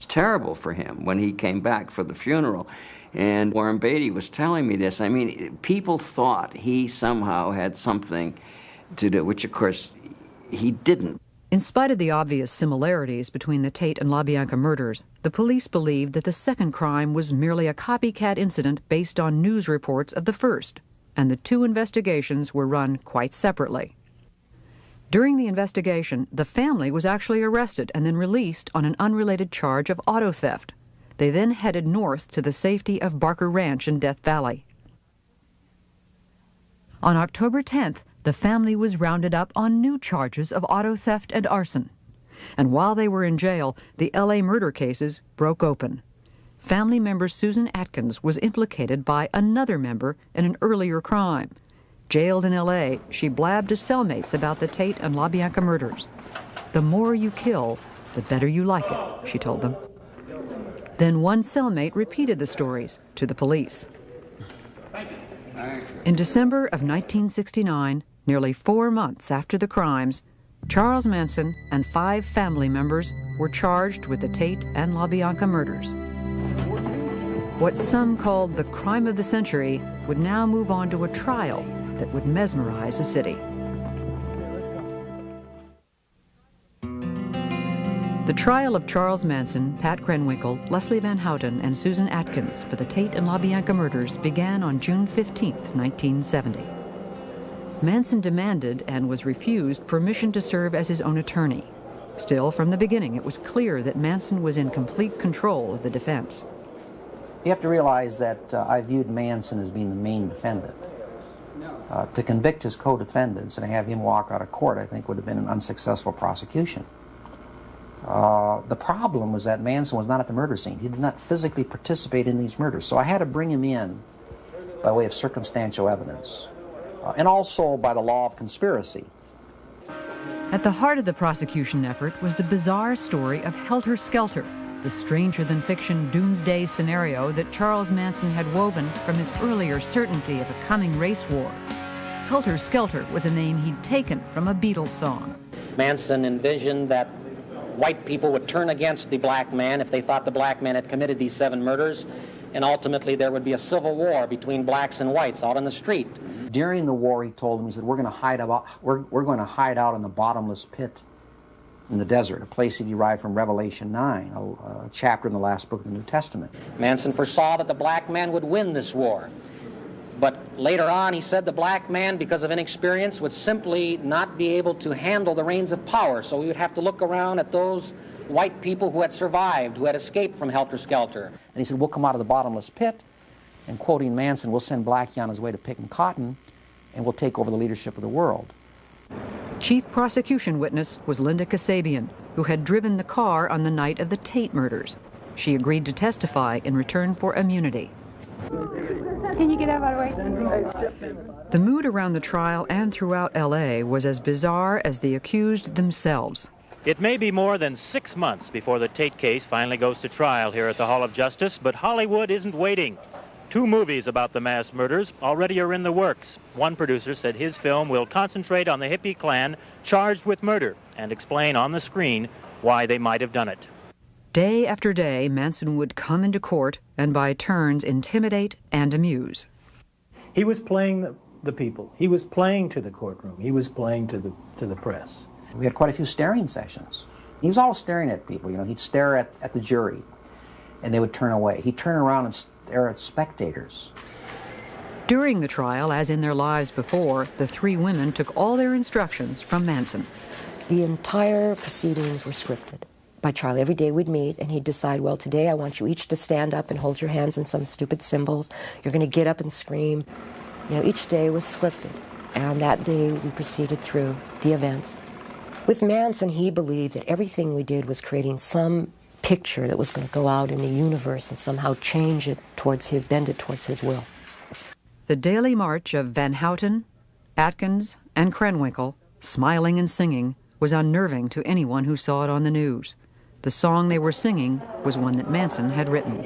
Terrible for him when he came back for the funeral. And Warren Beatty was telling me this. I mean, people thought he somehow had something to do, which of course he didn't. In spite of the obvious similarities between the Tate and LaBianca murders, the police believed that the second crime was merely a copycat incident based on news reports of the first, and the two investigations were run quite separately. During the investigation, the family was actually arrested and then released on an unrelated charge of auto theft. They then headed north to the safety of Barker Ranch in Death Valley. On October 10th, the family was rounded up on new charges of auto theft and arson. And while they were in jail, the L.A. murder cases broke open. Family member Susan Atkins was implicated by another member in an earlier crime. Jailed in L.A., she blabbed to cellmates about the Tate and LaBianca murders. "The more you kill, the better you like it," she told them. Then one cellmate repeated the stories to the police. In December of 1969, nearly 4 months after the crimes, Charles Manson and 5 family members were charged with the Tate and LaBianca murders. What some called the crime of the century would now move on to a trial that would mesmerize a city. The trial of Charles Manson, Pat Krenwinkel, Leslie Van Houten, and Susan Atkins for the Tate and LaBianca murders began on June 15, 1970. Manson demanded and was refused permission to serve as his own attorney. Still, from the beginning, it was clear that Manson was in complete control of the defense. You have to realize that I viewed Manson as being the main defendant. To convict his co-defendants and have him walk out of court, I think, would have been an unsuccessful prosecution. The problem was that Manson was not at the murder scene. He did not physically participate in these murders, so I had to bring him in by way of circumstantial evidence, and also by the law of conspiracy. At the heart of the prosecution effort was the bizarre story of Helter Skelter, the stranger-than-fiction doomsday scenario that Charles Manson had woven from his earlier certainty of a coming race war. Helter Skelter was a name he'd taken from a Beatles song. Manson envisioned that white people would turn against the black man if they thought the black man had committed these 7 murders, and ultimately there would be a civil war between blacks and whites out on the street. During the war, he told them, he said, we're going to hide out in the bottomless pit in the desert, a place he derived from Revelation 9, a chapter in the last book of the New Testament. Manson foresaw that the black man would win this war. But later on, he said the black man, because of inexperience, would simply not be able to handle the reins of power. So we would have to look around at those white people who had survived, who had escaped from Helter Skelter. And he said, we'll come out of the bottomless pit, and quoting Manson, we'll send Blackie on his way to picking cotton, and we'll take over the leadership of the world. Chief prosecution witness was Linda Kasabian, who had driven the car on the night of the Tate murders. She agreed to testify in return for immunity. Can you get out of the way? The mood around the trial and throughout L.A. was as bizarre as the accused themselves. It may be more than 6 months before the Tate case finally goes to trial here at the Hall of Justice, but Hollywood isn't waiting. 2 movies about the mass murders already are in the works. One producer said his film will concentrate on the hippie clan charged with murder and explain on the screen why they might have done it. Day after day, Manson would come into court and by turns intimidate and amuse. He was playing the people. He was playing to the courtroom. He was playing to the press. We had quite a few staring sessions. He was always staring at people. You know, he'd stare at the jury, and they would turn away. He'd turn around and stare at spectators. During the trial, as in their lives before, the 3 women took all their instructions from Manson. The entire proceedings were scripted by Charlie. Every day we'd meet, and he'd decide, well, today I want you each to stand up and hold your hands in some stupid symbols. You're going to get up and scream. You know, each day was scripted, and that day we proceeded through the events. With Manson, he believed that everything we did was creating some picture that was going to go out in the universe and somehow change it towards his, bend it towards his will. The daily march of Van Houten, Atkins, and Krenwinkel, smiling and singing, was unnerving to anyone who saw it on the news. The song they were singing was one that Manson had written.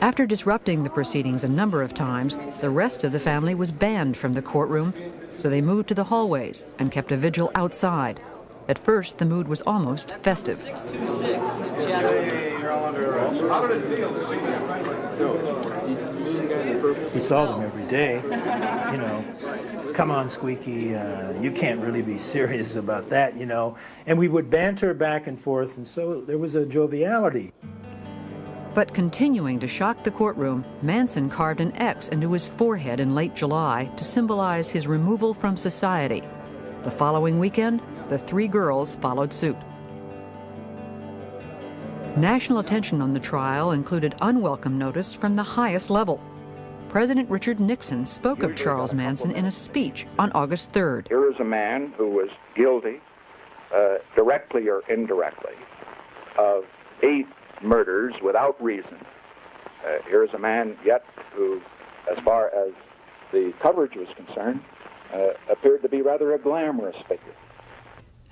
After disrupting the proceedings a number of times, the rest of the family was banned from the courtroom, so they moved to the hallways and kept a vigil outside. At first, the mood was almost festive. 626. How did it feel to see this? We saw them every day, you know. Come on, Squeaky, you can't really be serious about that, you know. And we would banter back and forth, and so there was a joviality. But continuing to shock the courtroom, Manson carved an X into his forehead in late July to symbolize his removal from society. The following weekend, the 3 girls followed suit. National attention on the trial included unwelcome notice from the highest level. President Richard Nixon spoke of Charles Manson in a speech on August 3rd. Here is a man who was guilty, directly or indirectly, of 8 murders without reason. Here is a man yet who, as far as the coverage was concerned, appeared to be rather a glamorous figure.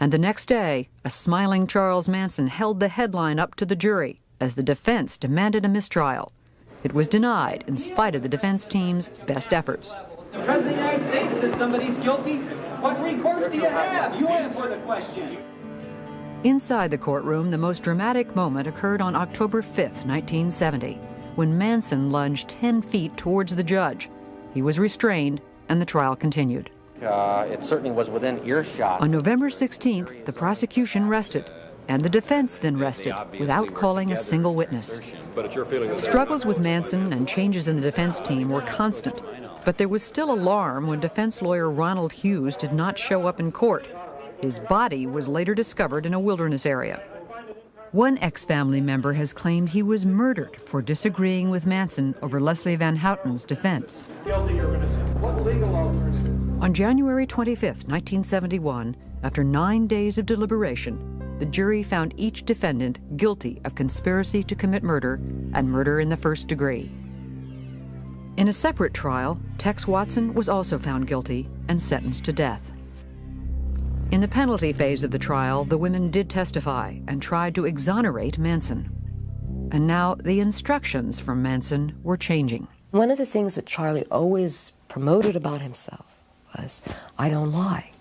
And the next day, a smiling Charles Manson held the headline up to the jury as the defense demanded a mistrial. It was denied in spite of the defense team's best efforts. The President of the United States says somebody's guilty. What recourse do you have? You answer the question. Inside the courtroom, the most dramatic moment occurred on October 5th, 1970, when Manson lunged 10 feet towards the judge. He was restrained, and the trial continued. It certainly was within earshot. On November 16th, the prosecution rested, and the defense then rested without calling a single witness. Struggles with Manson and changes in the defense team were constant, but there was still alarm when defense lawyer Ronald Hughes did not show up in court. His body was later discovered in a wilderness area. One ex-family member has claimed he was murdered for disagreeing with Manson over Leslie Van Houten's defense. On January 25th, 1971, after 9 days of deliberation, the jury found each defendant guilty of conspiracy to commit murder and murder in the first degree. In a separate trial, Tex Watson was also found guilty and sentenced to death. In the penalty phase of the trial, the women did testify and tried to exonerate Manson. And now the instructions from Manson were changing. One of the things that Charlie always promoted about himself was, I don't lie.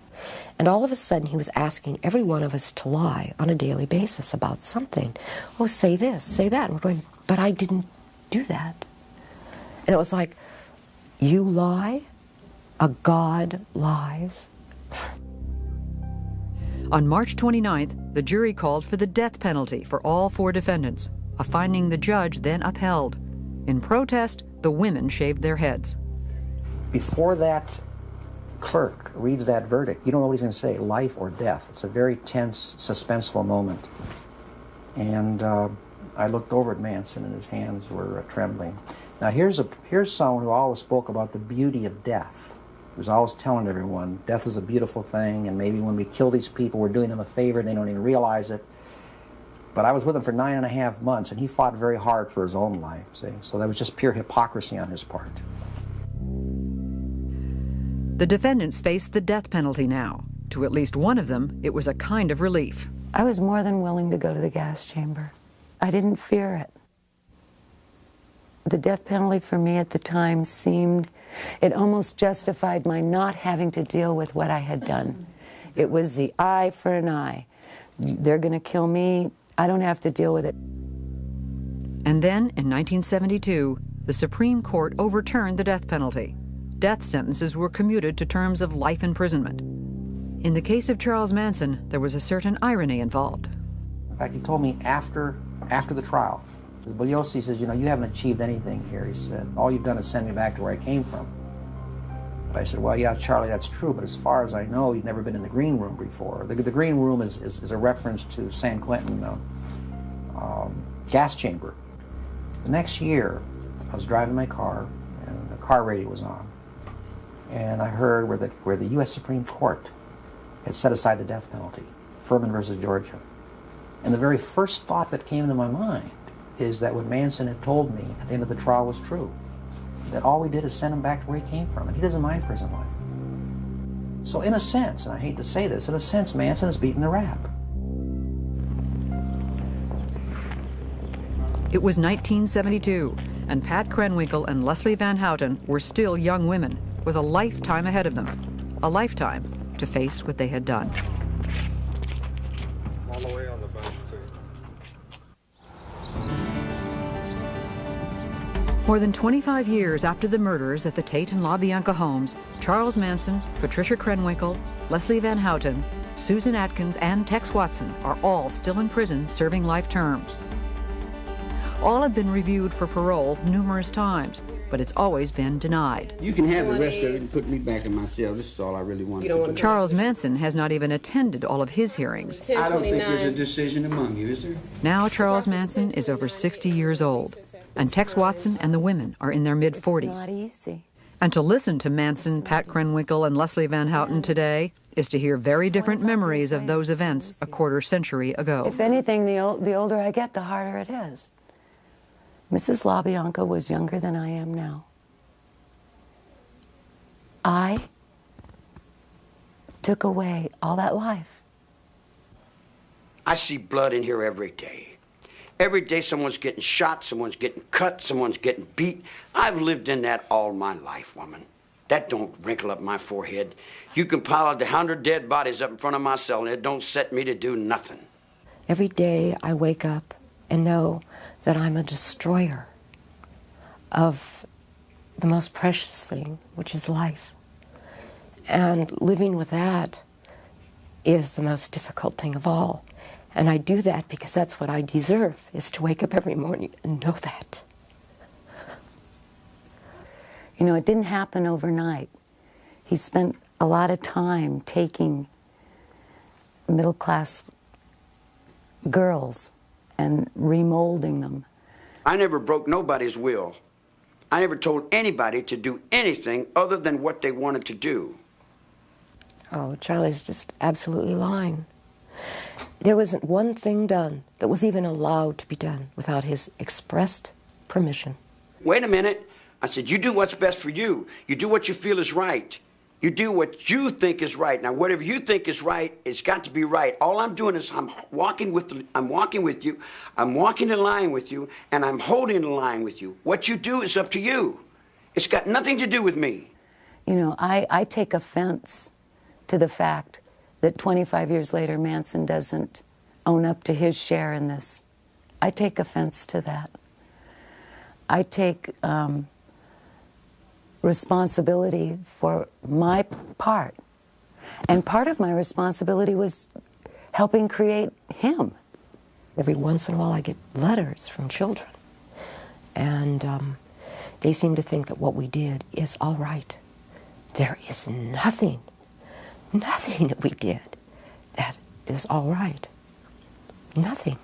And all of a sudden he was asking every one of us to lie on a daily basis about something. Oh, say this, say that. And we're going, but I didn't do that. And it was like, you lie? A God lies? On March 29th, the jury called for the death penalty for all 4 defendants, a finding the judge then upheld. In protest, the women shaved their heads. Before that clerk reads that verdict, you don't know what he's going to say, life or death. It's a very tense, suspenseful moment. And I looked over at Manson, and his hands were trembling. Now here's someone who always spoke about the beauty of death. He was always telling everyone, death is a beautiful thing, and maybe when we kill these people, we're doing them a favor, and they don't even realize it. But I was with him for 9.5 months, and he fought very hard for his own life, see? So that was just pure hypocrisy on his part. The defendants faced the death penalty now. To at least one of them, it was a kind of relief. I was more than willing to go to the gas chamber. I didn't fear it. The death penalty for me at the time it almost justified my not having to deal with what I had done. It was the eye for an eye. They're going to kill me. I don't have to deal with it. And then, in 1972, the Supreme Court overturned the death penalty. Death sentences were commuted to terms of life imprisonment. In the case of Charles Manson, there was a certain irony involved. In fact, he told me after the trial, Bugliosi says, you know, you haven't achieved anything here. He said, all you've done is send me back to where I came from. But I said, well, yeah, Charlie, that's true, but as far as I know, you've never been in the green room before. The green room is a reference to San Quentin gas chamber. The next year, I was driving my car, and the car radio was on. And I heard where the U.S. Supreme Court had set aside the death penalty, Furman versus Georgia. And the very first thought that came into my mind is that what Manson had told me at the end of the trial was true. That all we did is send him back to where he came from, and he doesn't mind prison life. So in a sense, and I hate to say this, in a sense, Manson has beaten the rap. It was 1972, and Pat Krenwinkel and Leslie Van Houten were still young women with a lifetime ahead of them, a lifetime to face what they had done. All the way on the back seat. More than 25 years after the murders at the Tate and LaBianca homes, Charles Manson, Patricia Krenwinkel, Leslie Van Houten, Susan Atkins, and Tex Watson are all still in prison serving life terms. All have been reviewed for parole numerous times, but it's always been denied. You can have the rest of it and put me back in my cell. This is all I really want to do. Charles Manson has not even attended all of his hearings. I don't think there's a decision among you, is there? Now Charles Manson is over 60 years old, and Tex Watson and the women are in their mid-40s. Not easy. And to listen to Manson, Pat Krenwinkel, and Leslie Van Houten today is to hear very different memories of those events a quarter century ago. If anything, the older I get, the harder it is. Mrs. LaBianca was younger than I am now. I took away all that life. I see blood in here every day. Every day someone's getting shot, someone's getting cut, someone's getting beat. I've lived in that all my life, woman. That don't wrinkle up my forehead. You can pile 100 dead bodies up in front of my cell, and it don't set me to do nothing. Every day I wake up and know that I'm a destroyer of the most precious thing, which is life. And living with that is the most difficult thing of all. And I do that because that's what I deserve, is to wake up every morning and know that. You know, it didn't happen overnight. He spent a lot of time taking middle-class girls and remolding them. I never broke nobody's will. I never told anybody to do anything other than what they wanted to do. Oh, Charlie's just absolutely lying. There wasn't one thing done that was even allowed to be done without his expressed permission. Wait a minute. I said, you do what's best for you. You do what you feel is right. You do what you think is right. Now, whatever you think is right, it's got to be right. All I'm doing is I'm walking with you, I'm walking the line with you, and I'm holding the line with you. What you do is up to you. It's got nothing to do with me. You know, I take offense to the fact that 25 years later Manson doesn't own up to his share in this. I take offense to that. I take responsibility for my part. And part of my responsibility was helping create him. Every once in a while I get letters from children, and they seem to think that what we did is all right. There is nothing that we did that is all right. Nothing.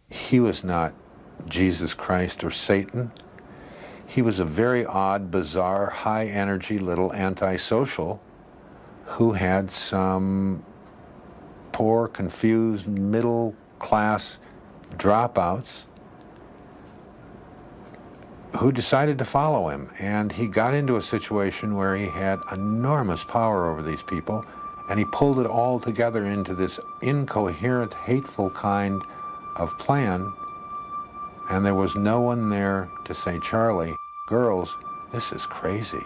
He was not Jesus Christ or Satan. He was a very odd, bizarre, high-energy little antisocial who had some poor, confused, middle-class dropouts who decided to follow him. And he got into a situation where he had enormous power over these people, and he pulled it all together into this incoherent, hateful kind of plan. And there was no one there to say, Charlie, girls, this is crazy.